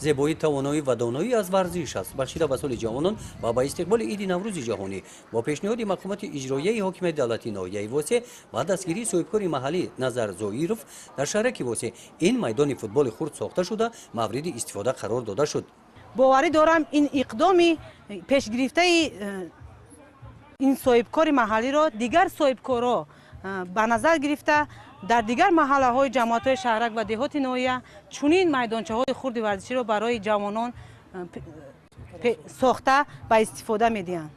زیبایی، توانایی و دانایی از ورزش است. بخشی به سال جوانان و با استقبال عید نوروز جهانی با پیشنهاد مقامات اجرایی حکومت دولتی ناحیه واسه و دستگیری صاحبکار محلی نظر زویروف در شهر واسه این میدان فوتبال خرد ساخته شده مورد استفاده قرار داده شد. باوری دارم این اقدامی پیشگرفته این صاحبکار محلی را دیگر صاحبکارا به نظر گرفته در دیگر محله های جماعت های شهرک و دهات ناحیه چنین میدانچه های خرد ورزشی را برای جوانان ساخته و استفاده می‌دهند.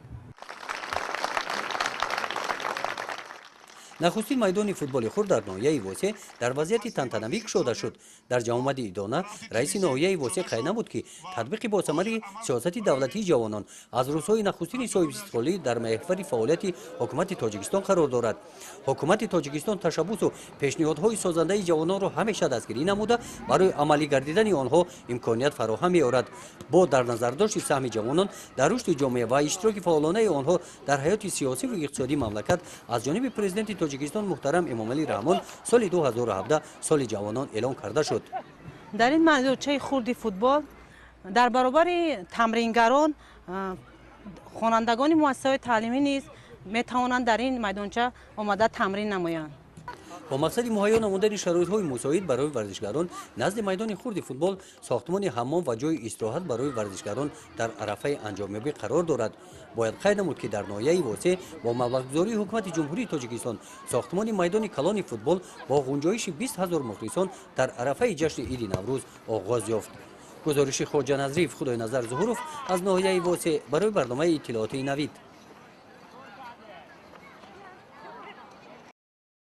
نخستین میدان فوتبال خرد در ناحیه واسه در وضعیت تنتنوی شده شد. در جامعه ایدانه رئیس ناحیه واسه قید نمود که تطبیق با ثمر سیاست دولتی جوانان از روزهای نخستین صاحب استقلالی در محور فعالیت حکومت تاجیکستان قرار دارد. حکومت تاجیکستان تشبوس و پیشنهادهای سازنده جوانان را همیشه دستگیری نموده برای عملی گردیدن آنها امکانیت فراهم می‌آورد. با در نظر داشت سهم جوانان در رشد جامعه و اشتراک فعالانه آنها در حیات سیاسی و اقتصادی مملکت از جانب پرزیدنت تاجیکستان محترم امامعلی رحمان سال 2017 سال جوانان اعلام کرده شد. در این میدانچه خرد فوتبال در برابر تمرینگران خوانندگان مؤسسات تعلیمی نیز میتوانند در این میدانچه آمده تمرین نمایند. با مقصد مهیا نمودن شرایط‌های مساعد برای ورزشکاران نزد میدان خرد فوتبال ساختمان حمام و جای استراحت برای ورزشکاران در عرفه انجامیابی قرار دارد. باید قید نمود که در ناحیه واسه با مبلغ‌گذاری حکومت جمهوری تاجیکستان ساختمان میدان کلان فوتبال با گنجایش 20000 مخلصان در عرفه جشن عید نوروز آغاز یافت. گزارش خواجه نظریف خدای نظر ظهورов از ناحیه واسه برای برنامه اطلاعاتی نوید.